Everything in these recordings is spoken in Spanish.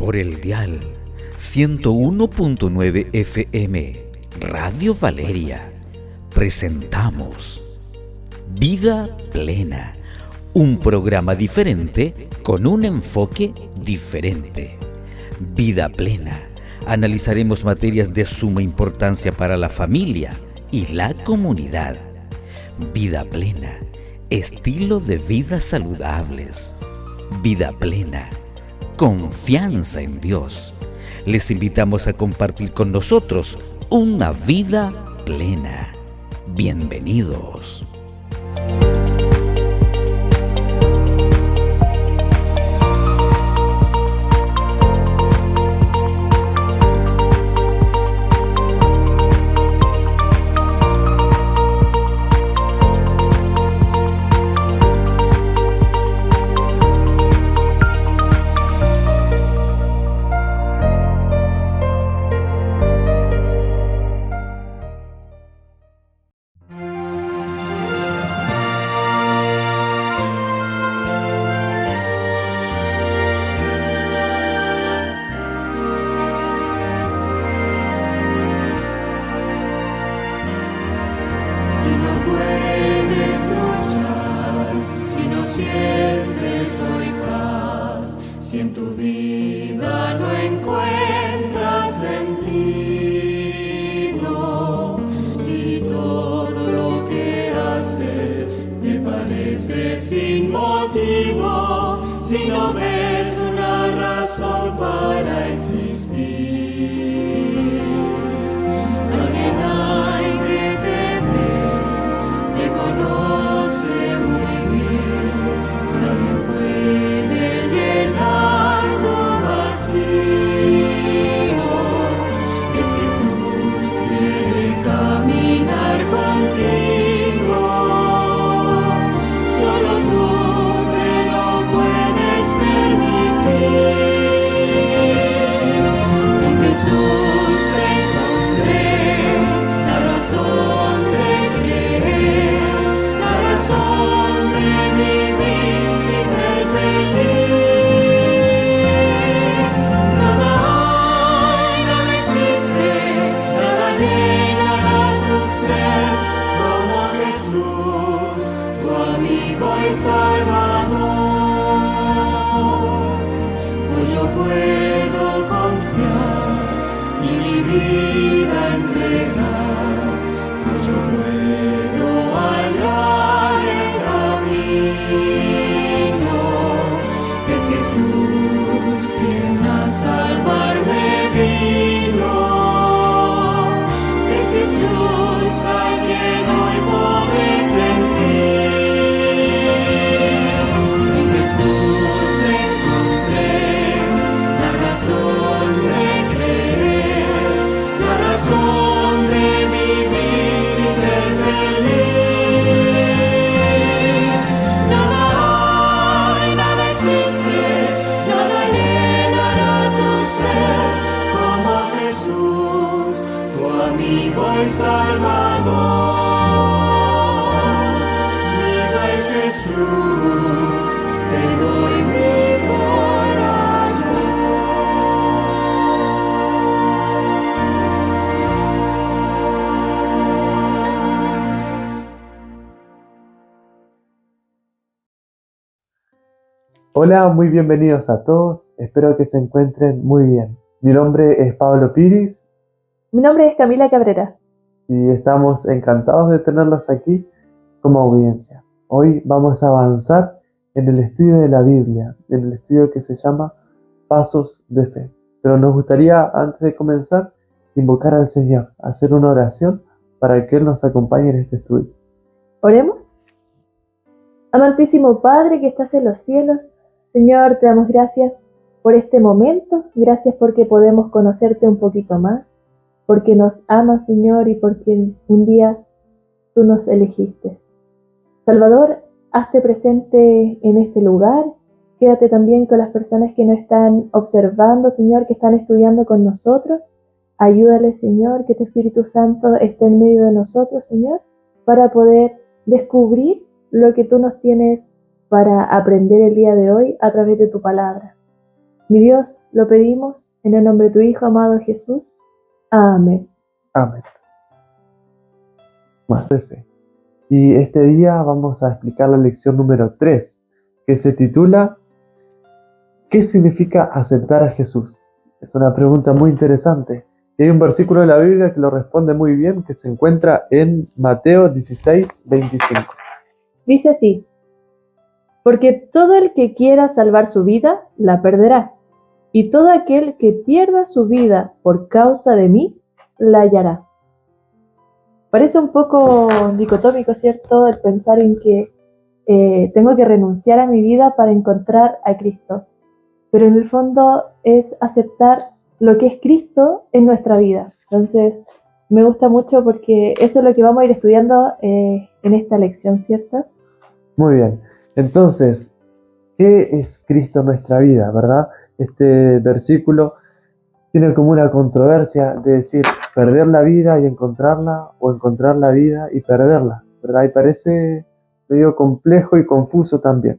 por el dial 101.9 FM Radio Valeria presentamos Vida Plena, un programa diferente con un enfoque diferente. Vida Plena. Analizaremos materias de suma importancia para la familia y la comunidad. Vida Plena. Estilo de vida saludables. Vida Plena. Confianza en Dios. Les invitamos a compartir con nosotros una vida plena. Bienvenidos. Hola, muy bienvenidos a todos, espero que se encuentren muy bien. Mi nombre es Pablo Piris. Mi nombre es Camila Cabrera. Y estamos encantados de tenerlos aquí como audiencia. Hoy vamos a avanzar en el estudio de la Biblia, en el estudio que se llama Pasos de Fe. Pero nos gustaría, antes de comenzar, invocar al Señor, hacer una oración para que Él nos acompañe en este estudio. ¿Oremos? Amantísimo Padre que estás en los cielos, Señor, te damos gracias por este momento, gracias porque podemos conocerte un poquito más, porque nos amas, Señor, y porque un día tú nos elegiste. Salvador, hazte presente en este lugar, quédate también con las personas que nos están observando, Señor, que están estudiando con nosotros. Ayúdales, Señor, que tu Espíritu Santo esté en medio de nosotros, Señor, para poder descubrir lo que tú nos tienes para aprender el día de hoy a través de tu palabra. Mi Dios, lo pedimos en el nombre de tu Hijo amado Jesús. Amén. Amén. Más de fe. Y este día vamos a explicar la lección número 3, que se titula ¿qué significa aceptar a Jesús? Es una pregunta muy interesante. Y hay un versículo de la Biblia que lo responde muy bien, que se encuentra en Mateo 16:25. Dice así: porque todo el que quiera salvar su vida, la perderá, y todo aquel que pierda su vida por causa de mí, la hallará. Parece un poco dicotómico, ¿cierto? El pensar en que tengo que renunciar a mi vida para encontrar a Cristo. Pero en el fondo es aceptar lo que es Cristo en nuestra vida. Entonces, me gusta mucho porque eso es lo que vamos a ir estudiando en esta lección, ¿cierto? Muy bien. Entonces, ¿qué es Cristo en nuestra vida, verdad? Este versículo tiene como una controversia de decir perder la vida y encontrarla, o encontrar la vida y perderla, ¿verdad? Y parece medio complejo y confuso también.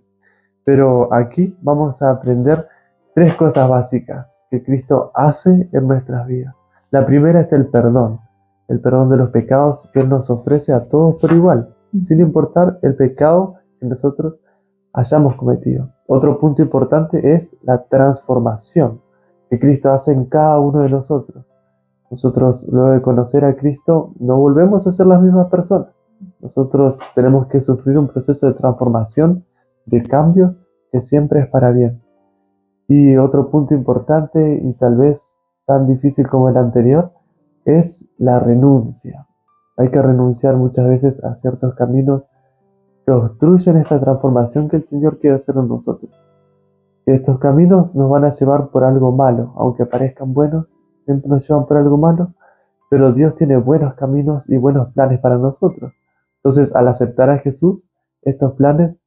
Pero aquí vamos a aprender 3 cosas básicas que Cristo hace en nuestras vidas. La primera es el perdón de los pecados que Él nos ofrece a todos por igual, sin importar el pecado que nosotros hayamos cometido. Otro punto importante es la transformación que Cristo hace en cada uno de nosotros. Nosotros, luego de conocer a Cristo, no volvemos a ser las mismas personas. Nosotros tenemos que sufrir un proceso de transformación, de cambios, que siempre es para bien. Y otro punto importante, y tal vez tan difícil como el anterior, es la renuncia. Hay que renunciar muchas veces a ciertos caminos que obstruyen esta transformación que el Señor quiere hacer en nosotros. Estos caminos nos van a llevar por algo malo, aunque parezcan buenos, siempre nos llevan por algo malo, pero Dios tiene buenos caminos y buenos planes para nosotros. Entonces, al aceptar a Jesús, estos planes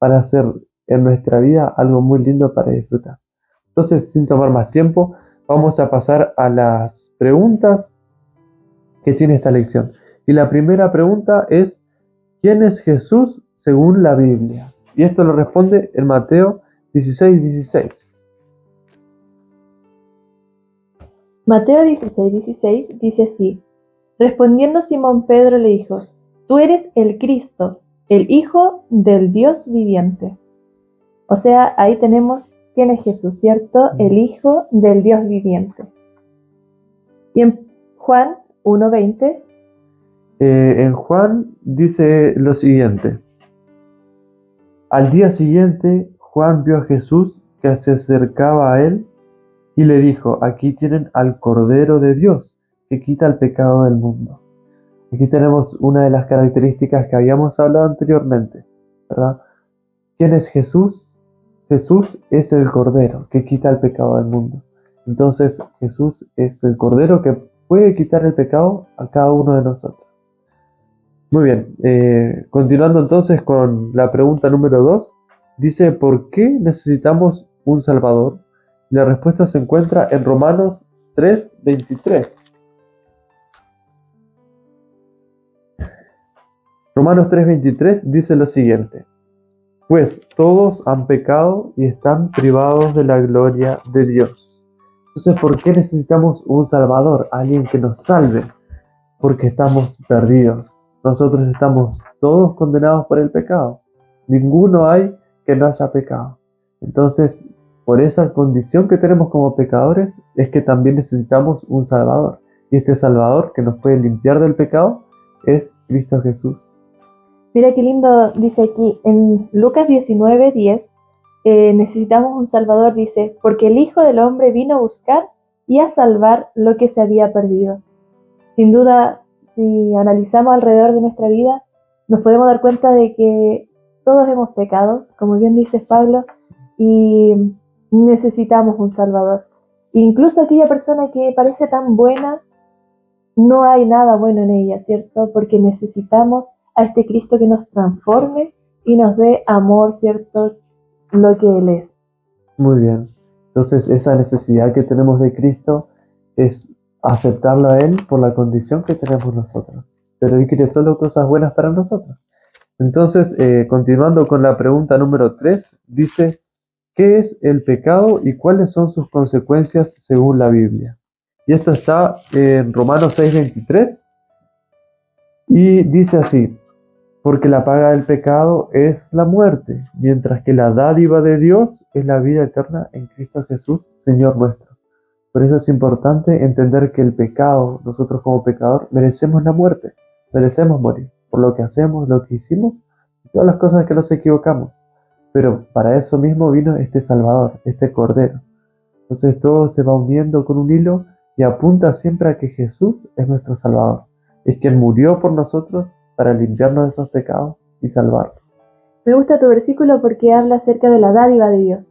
van a ser en nuestra vida algo muy lindo para disfrutar. Entonces, sin tomar más tiempo, vamos a pasar a las preguntas que tiene esta lección. Y la primera pregunta es, ¿quién es Jesús según la Biblia? Y esto lo responde en Mateo 16:16. Mateo 16:16 dice así: respondiendo Simón Pedro le dijo: tú eres el Cristo, el Hijo del Dios viviente. O sea, ahí tenemos quién es Jesús, ¿cierto? El Hijo del Dios viviente. Y en Juan 1:20, En Juan dice lo siguiente. Al día siguiente, Juan vio a Jesús que se acercaba a él y le dijo, aquí tienen al Cordero de Dios que quita el pecado del mundo. Aquí tenemos una de las características que habíamos hablado anteriormente, ¿verdad? ¿Quién es Jesús? Jesús es el Cordero que quita el pecado del mundo. Entonces Jesús es el Cordero que puede quitar el pecado a cada uno de nosotros. Muy bien, continuando entonces con la pregunta número 2, dice, ¿por qué necesitamos un Salvador? La respuesta se encuentra en Romanos 3:23. Romanos 3:23 dice lo siguiente, pues todos han pecado y están privados de la gloria de Dios. Entonces, ¿por qué necesitamos un Salvador? Alguien que nos salve, porque estamos perdidos. Nosotros estamos todos condenados por el pecado. Ninguno hay que no haya pecado. Entonces, por esa condición que tenemos como pecadores, es que también necesitamos un Salvador. Y este Salvador que nos puede limpiar del pecado es Cristo Jesús. mira qué lindo dice aquí en Lucas 19:10, necesitamos un Salvador, dice, porque el Hijo del Hombre vino a buscar y a salvar lo que se había perdido. Sin duda, si analizamos alrededor de nuestra vida, nos podemos dar cuenta de que todos hemos pecado, como bien dice Pablo, y necesitamos un Salvador. Incluso aquella persona que parece tan buena, no hay nada bueno en ella, ¿cierto? Porque necesitamos a este Cristo que nos transforme y nos dé amor, ¿cierto? Lo que Él es. Muy bien. Entonces, esa necesidad que tenemos de Cristo es aceptarlo a Él por la condición que tenemos nosotros. Pero Él quiere solo cosas buenas para nosotros. Entonces, continuando con la pregunta número 3, dice, ¿qué es el pecado y cuáles son sus consecuencias según la Biblia? Y esto está en Romanos 6:23 y dice así: porque la paga del pecado es la muerte, mientras que la dádiva de Dios es la vida eterna en Cristo Jesús, Señor nuestro. Por eso es importante entender que el pecado, nosotros como pecador, merecemos la muerte, merecemos morir por lo que hacemos, lo que hicimos, y todas las cosas que nos equivocamos. Pero para eso mismo vino este Salvador, este Cordero. Entonces todo se va uniendo con un hilo y apunta siempre a que Jesús es nuestro Salvador. Es quien murió por nosotros para limpiarnos de esos pecados y salvarnos. Me gusta tu versículo porque habla acerca de la dádiva de Dios,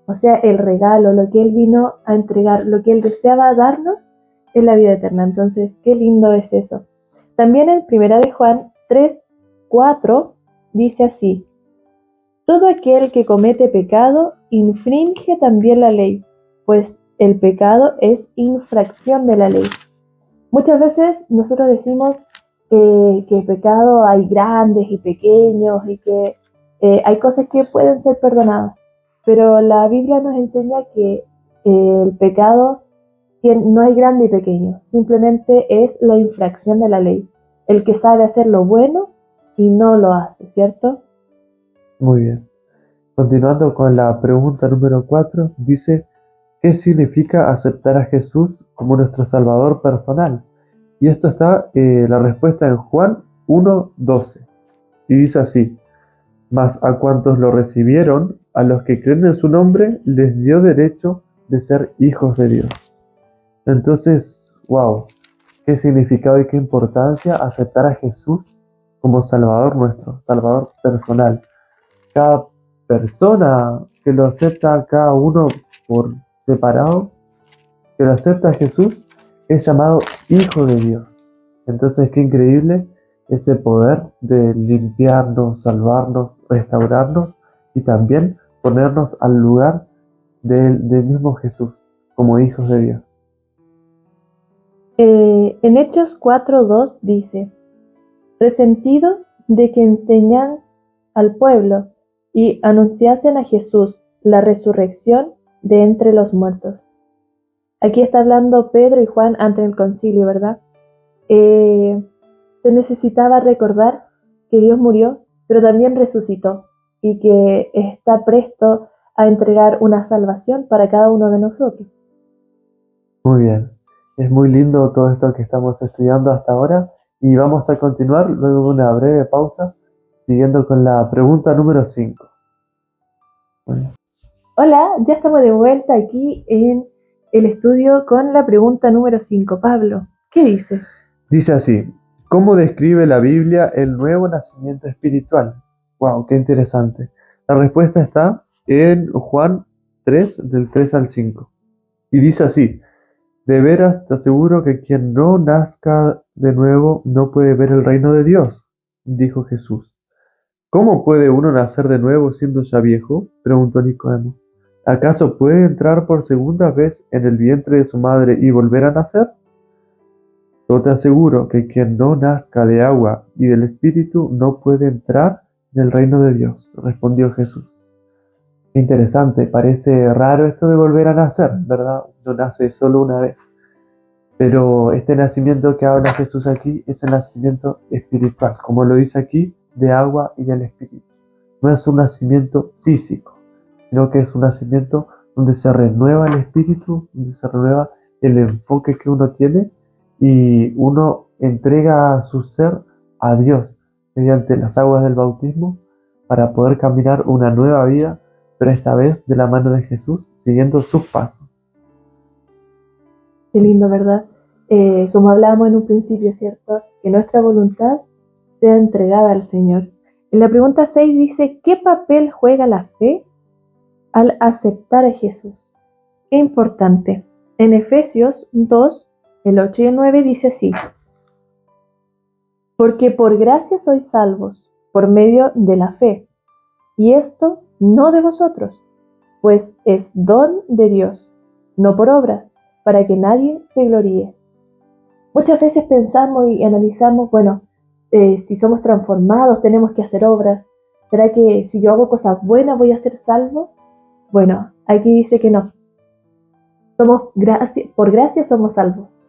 o sea, el regalo, lo que Él vino a entregar, lo que Él deseaba darnos es la vida eterna. Entonces, qué lindo es eso. También en 1 de Juan 3:4 dice así: todo aquel que comete pecado infringe también la ley, pues el pecado es infracción de la ley. Muchas veces nosotros decimos que pecado hay grandes y pequeños y que hay cosas que pueden ser perdonadas, pero la Biblia nos enseña que el pecado no hay grande y pequeño, simplemente es la infracción de la ley. El que sabe hacer lo bueno y no lo hace, ¿cierto? Muy bien. Continuando con la pregunta número 4, dice: ¿qué significa aceptar a Jesús como nuestro Salvador personal? Y esto está la respuesta en Juan 1:12. Y dice así: mas a cuantos lo recibieron, a los que creen en su nombre, les dio derecho de ser hijos de Dios. Entonces, wow, qué significado y qué importancia aceptar a Jesús como Salvador nuestro, Salvador personal. Cada persona que lo acepta, cada uno por separado, que lo acepta a Jesús, es llamado hijo de Dios. Entonces, qué increíble ese poder de limpiarnos, salvarnos, restaurarnos y también ponernos al lugar del mismo Jesús, como hijos de Dios. En Hechos 4:2 dice: resentido de que enseñan al pueblo y anunciasen a Jesús la resurrección de entre los muertos. Aquí está hablando Pedro y Juan ante el concilio, ¿verdad? Se necesitaba recordar que Dios murió, pero también resucitó y que está presto a entregar una salvación para cada uno de nosotros. Muy bien, es muy lindo todo esto que estamos estudiando hasta ahora y vamos a continuar luego de una breve pausa, siguiendo con la pregunta número 5. Hola, ya estamos de vuelta aquí en el estudio con la pregunta número 5. Pablo, ¿qué dice? Dice así: ¿cómo describe la Biblia el nuevo nacimiento espiritual? Wow, qué interesante. La respuesta está en Juan 3, del 3 al 5. Y dice así: de veras te aseguro que quien no nazca de nuevo no puede ver el reino de Dios, dijo Jesús. ¿Cómo puede uno nacer de nuevo siendo ya viejo?, preguntó Nicodemo. ¿Acaso puede entrar por segunda vez en el vientre de su madre y volver a nacer? Yo te aseguro que quien no nazca de agua y del Espíritu no puede entrar en el reino de Dios, respondió Jesús. Qué interesante, parece raro esto de volver a nacer, ¿verdad? No nace solo una vez. Pero este nacimiento que habla Jesús aquí es el nacimiento espiritual, como lo dice aquí, de agua y del Espíritu. No es un nacimiento físico, sino que es un nacimiento donde se renueva el espíritu, donde se renueva el enfoque que uno tiene y uno entrega su ser a Dios mediante las aguas del bautismo para poder caminar una nueva vida, pero esta vez de la mano de Jesús, siguiendo sus pasos. Qué lindo, ¿verdad? Como hablábamos en un principio, ¿cierto? Que nuestra voluntad sea entregada al Señor. En la pregunta 6 dice: ¿qué papel juega la fe al aceptar a Jesús? Qué importante. En Efesios 2, el 8 y el 9 dice así: porque por gracia sois salvos, por medio de la fe, y esto no de vosotros, pues es don de Dios, no por obras, para que nadie se gloríe. Muchas veces pensamos y analizamos, bueno, si somos transformados tenemos que hacer obras. ¿Será que si yo hago cosas buenas voy a ser salvo? Bueno, aquí dice que no. Por gracia somos salvos.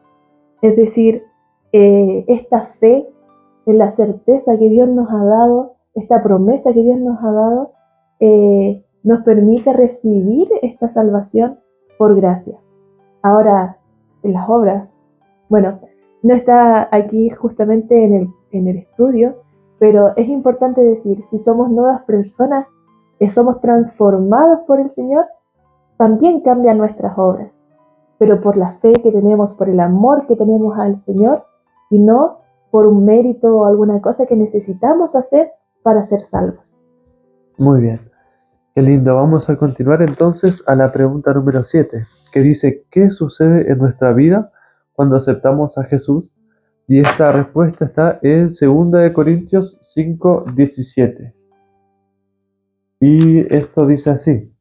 Es decir, esta fe en la certeza que Dios nos ha dado, esta promesa que Dios nos ha dado, nos permite recibir esta salvación por gracia. Ahora, en las obras, bueno, no está aquí justamente en el estudio, pero es importante decir, si somos nuevas personas, somos transformados por el Señor, también cambian nuestras obras, pero por la fe que tenemos, por el amor que tenemos al Señor, y no por un mérito o alguna cosa que necesitamos hacer para ser salvos. Muy bien, qué lindo. Vamos a continuar entonces a la pregunta número 7, que dice, ¿qué sucede en nuestra vida cuando aceptamos a Jesús? Y esta respuesta está en 2 Corintios 5:17. Y esto dice así: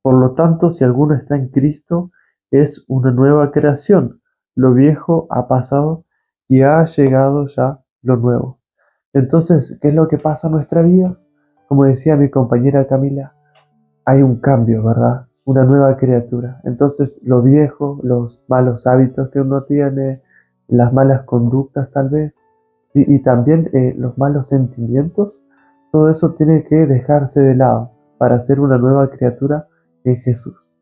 por lo tanto, si alguno está en Cristo, es una nueva creación. Lo viejo ha pasado y ha llegado ya lo nuevo. Entonces, ¿qué es lo que pasa en nuestra vida? Como decía mi compañera Camila, hay un cambio, ¿verdad? Una nueva criatura. Entonces, lo viejo, los malos hábitos que uno tiene, las malas conductas tal vez, y también los malos sentimientos, todo eso tiene que dejarse de lado para ser una nueva criatura en Jesús.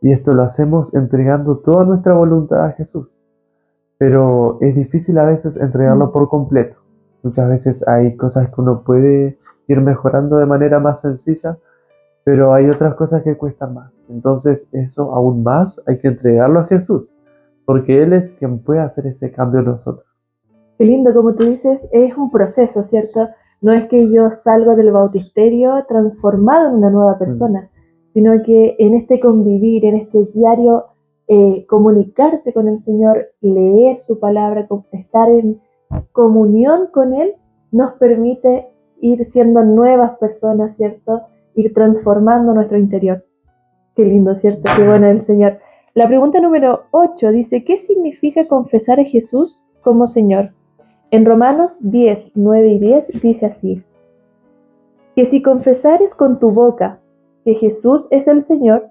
Y esto lo hacemos entregando toda nuestra voluntad a Jesús. Pero es difícil a veces entregarlo por completo. Muchas veces hay cosas que uno puede ir mejorando de manera más sencilla, pero hay otras cosas que cuestan más. Entonces eso aún más hay que entregarlo a Jesús, porque Él es quien puede hacer ese cambio en nosotros. Qué lindo, como tú dices, es un proceso, ¿cierto? No es que yo salgo del bautisterio transformado en una nueva persona, sino que en este convivir, en este diario comunicarse con el Señor, leer su palabra, estar en comunión con Él, nos permite ir siendo nuevas personas, ¿cierto? Ir transformando nuestro interior. Qué lindo, ¿cierto? Qué bueno el Señor. La pregunta número 8 dice, ¿qué significa confesar a Jesús como Señor? En Romanos 10, 9 y 10 dice así, que si confesares con tu boca que Jesús es el Señor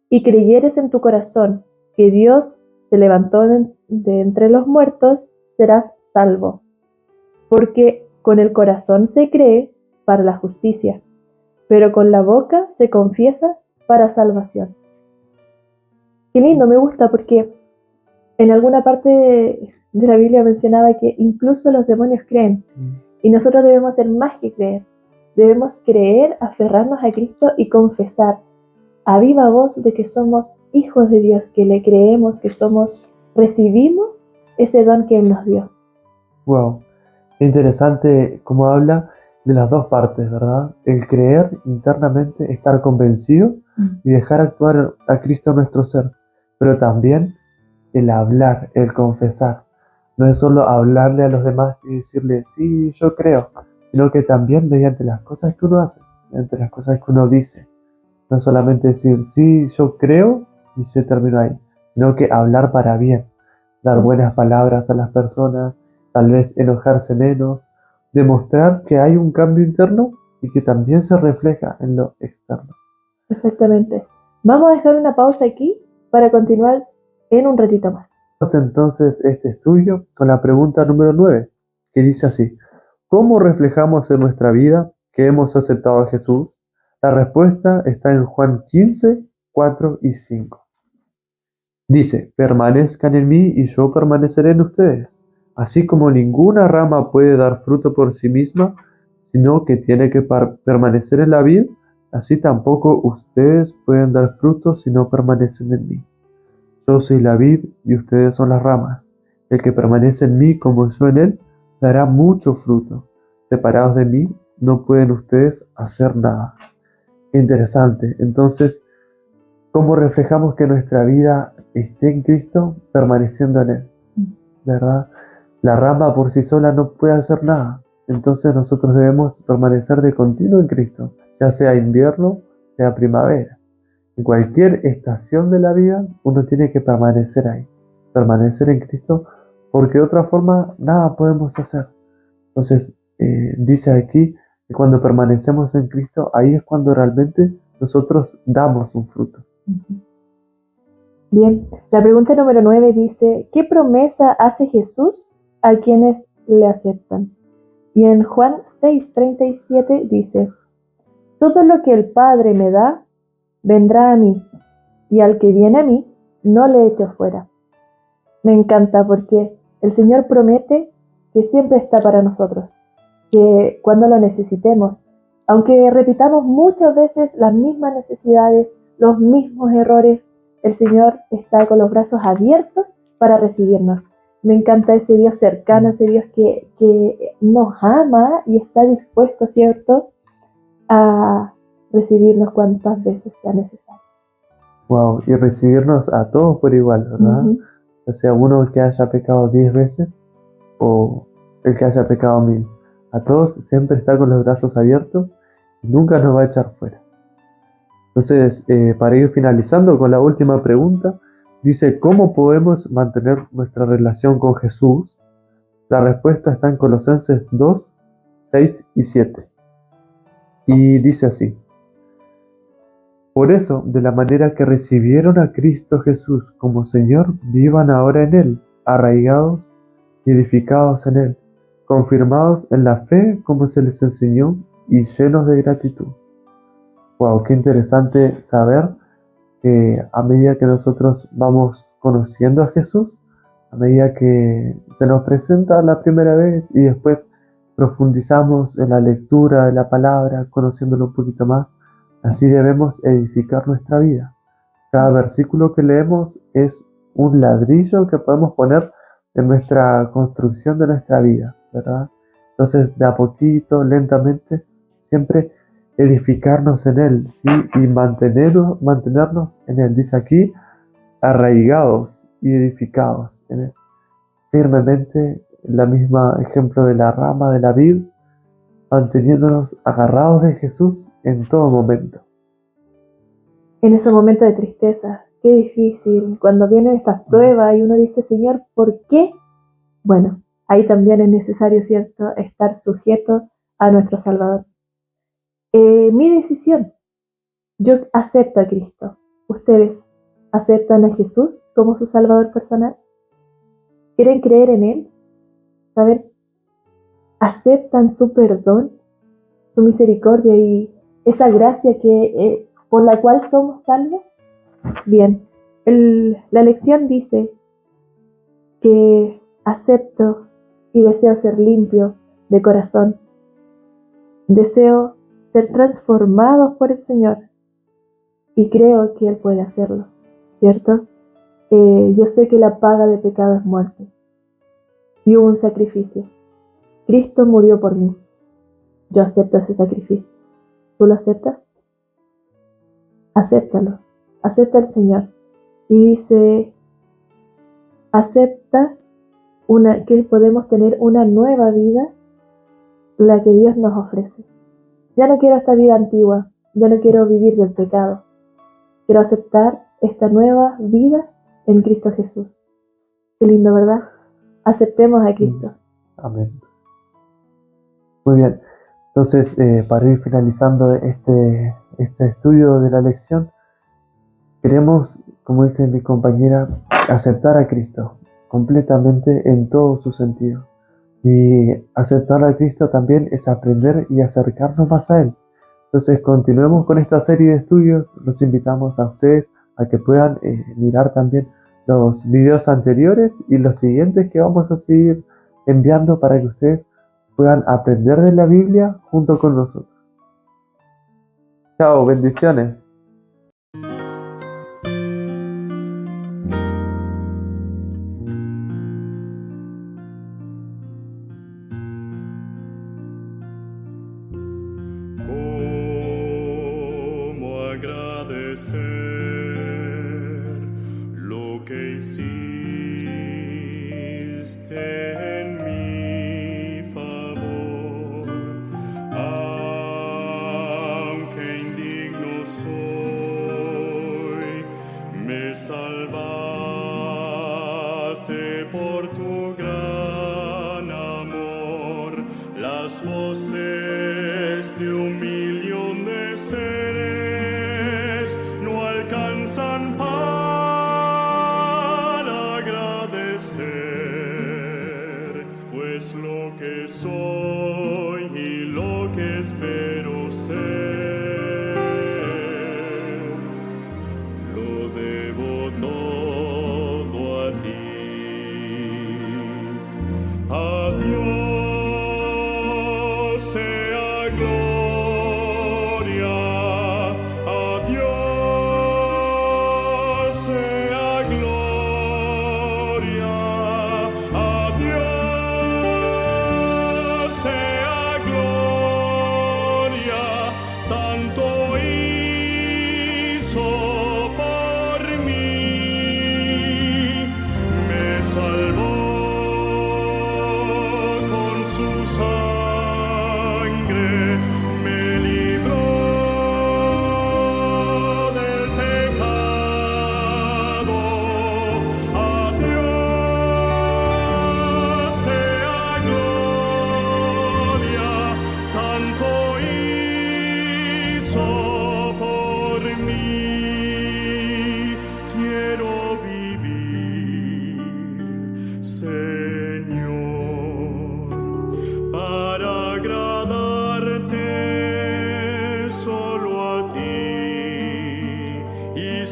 y creyeres en tu corazón que Dios se levantó de entre los muertos, serás salvo. Porque con el corazón se cree para la justicia, pero con la boca se confiesa para salvación. Qué lindo, me gusta porque en alguna parte de la Biblia mencionaba que incluso los demonios creen. Y nosotros debemos hacer más que creer. Debemos creer, aferrarnos a Cristo y confesar a viva voz de que somos hijos de Dios, que le creemos, que recibimos ese don que Él nos dio. Wow, qué interesante cómo habla de las dos partes, ¿verdad? El creer internamente, estar convencido y dejar actuar a Cristo en nuestro ser, pero también el hablar, el confesar. No es solo hablarle a los demás y decirle, sí, yo creo, sino que también mediante las cosas que uno hace, mediante las cosas que uno dice. No solamente decir, sí, yo creo y se terminó ahí, sino que hablar para bien, dar buenas palabras a las personas, tal vez enojarse menos, demostrar que hay un cambio interno y que también se refleja en lo externo. Exactamente. Vamos a dejar una pausa aquí para continuar en un ratito más. Entonces este estudio con la pregunta número 9, que dice así: ¿cómo reflejamos en nuestra vida que hemos aceptado a Jesús? La respuesta está en Juan 15, 4 y 5. Dice, permanezcan en mí y yo permaneceré en ustedes. Así como ninguna rama puede dar fruto por sí misma, sino que tiene que permanecer en la vid, así tampoco ustedes pueden dar fruto si no permanecen en mí. Yo soy la vid y ustedes son las ramas. El que permanece en mí como yo en él, dará mucho fruto. Separados de mí, no pueden ustedes hacer nada. Interesante. Entonces, ¿cómo reflejamos que nuestra vida esté en Cristo permaneciendo en Él? ¿Verdad? La rama por sí sola no puede hacer nada. Entonces nosotros debemos permanecer de continuo en Cristo, ya sea invierno, sea primavera. En cualquier estación de la vida, uno tiene que permanecer ahí, permanecer en Cristo, porque de otra forma nada podemos hacer. Entonces, dice aquí que cuando permanecemos en Cristo, ahí es cuando realmente nosotros damos un fruto. Bien, la pregunta número 9 dice, ¿qué promesa hace Jesús a quienes le aceptan? Y en Juan 6:37 dice, todo lo que el Padre me da, vendrá a mí, y al que viene a mí, no le echo fuera. Me encanta porque el Señor promete que siempre está para nosotros, que cuando lo necesitemos, aunque repitamos muchas veces las mismas necesidades, los mismos errores, el Señor está con los brazos abiertos para recibirnos. Me encanta ese Dios cercano, ese Dios que nos ama y está dispuesto, ¿cierto?, a recibirnos cuantas veces sea necesario. Wow, y recibirnos a todos por igual, ¿verdad? Ya sea uno que haya pecado 10 veces o el que haya pecado 1000. A todos siempre está con los brazos abiertos y nunca nos va a echar fuera. Entonces, para ir finalizando con la última pregunta, dice, ¿cómo podemos mantener nuestra relación con Jesús? La respuesta está en Colosenses 2, 6 y 7. Y dice así, por eso, de la manera que recibieron a Cristo Jesús como Señor, vivan ahora en Él, arraigados y edificados en Él, confirmados en la fe como se les enseñó y llenos de gratitud. Wow, qué interesante saber que a medida que nosotros vamos conociendo a Jesús, a medida que se nos presenta la primera vez y después profundizamos en la lectura de la palabra, conociéndolo un poquito más, así debemos edificar nuestra vida. Cada versículo que leemos es un ladrillo que podemos poner en nuestra construcción de nuestra vida, ¿verdad? Entonces, de a poquito, lentamente, siempre edificarnos en Él, ¿sí? Y mantenernos en Él. Dice aquí, arraigados y edificados en Él. Firmemente, la misma ejemplo de la rama de la vid, manteniéndonos agarrados de Jesús en todo momento. En esos momentos de tristeza, qué difícil, cuando vienen estas pruebas y uno dice, Señor, ¿por qué? Bueno, ahí también es necesario, ¿cierto?, estar sujeto a nuestro Salvador. Mi decisión, yo acepto a Cristo. ¿Ustedes aceptan a Jesús como su Salvador personal? ¿Quieren creer en Él? ¿Saber? ¿Aceptan su perdón, su misericordia y esa gracia por la cual somos salvos? Bien, la lección dice que acepto y deseo ser limpio de corazón. Deseo ser transformados por el Señor y creo que Él puede hacerlo, ¿cierto? Yo sé que la paga de pecado es muerte y hubo un sacrificio. Cristo murió por mí. Yo acepto ese sacrificio. ¿Tú lo aceptas? Acéptalo. Acepta al Señor. Y dice, acepta que podemos tener una nueva vida, la que Dios nos ofrece. Ya no quiero esta vida antigua, ya no quiero vivir del pecado. Quiero aceptar esta nueva vida en Cristo Jesús. Qué lindo, ¿verdad? Aceptemos a Cristo. Amén. Muy bien. Entonces, para ir finalizando este estudio de la lección, queremos, como dice mi compañera, aceptar a Cristo completamente en todo su sentido. Y aceptar a Cristo también es aprender y acercarnos más a Él. Entonces, continuemos con esta serie de estudios. Los invitamos a ustedes a que puedan mirar también los videos anteriores y los siguientes que vamos a seguir enviando para que ustedes puedan aprender de la Biblia junto con nosotros. Chao, bendiciones. ¿Cómo agradecer lo que hiciste en mi favor? Aunque indigno soy, me salvaste por tu gran amor. Las voces de un millón de seres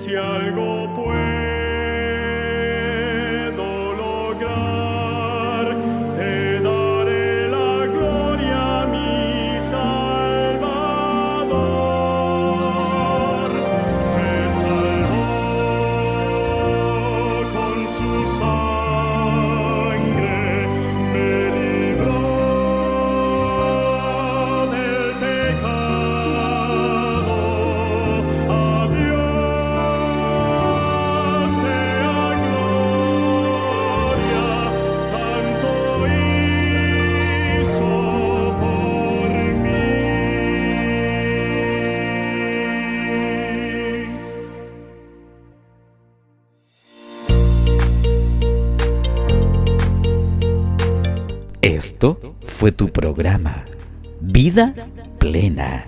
Si algo puedo lograr, te daré la gloria, mi Salvador. Me salvó con su sangre, me libró del pecado. A Dios sea gloria, tanto hizo por mí. Esto fue tu programa, Vida Plena.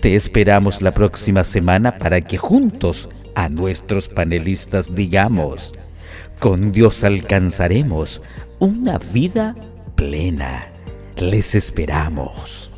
Te esperamos la próxima semana para que juntos a nuestros panelistas digamos, con Dios alcanzaremos una vida plena. Les esperamos.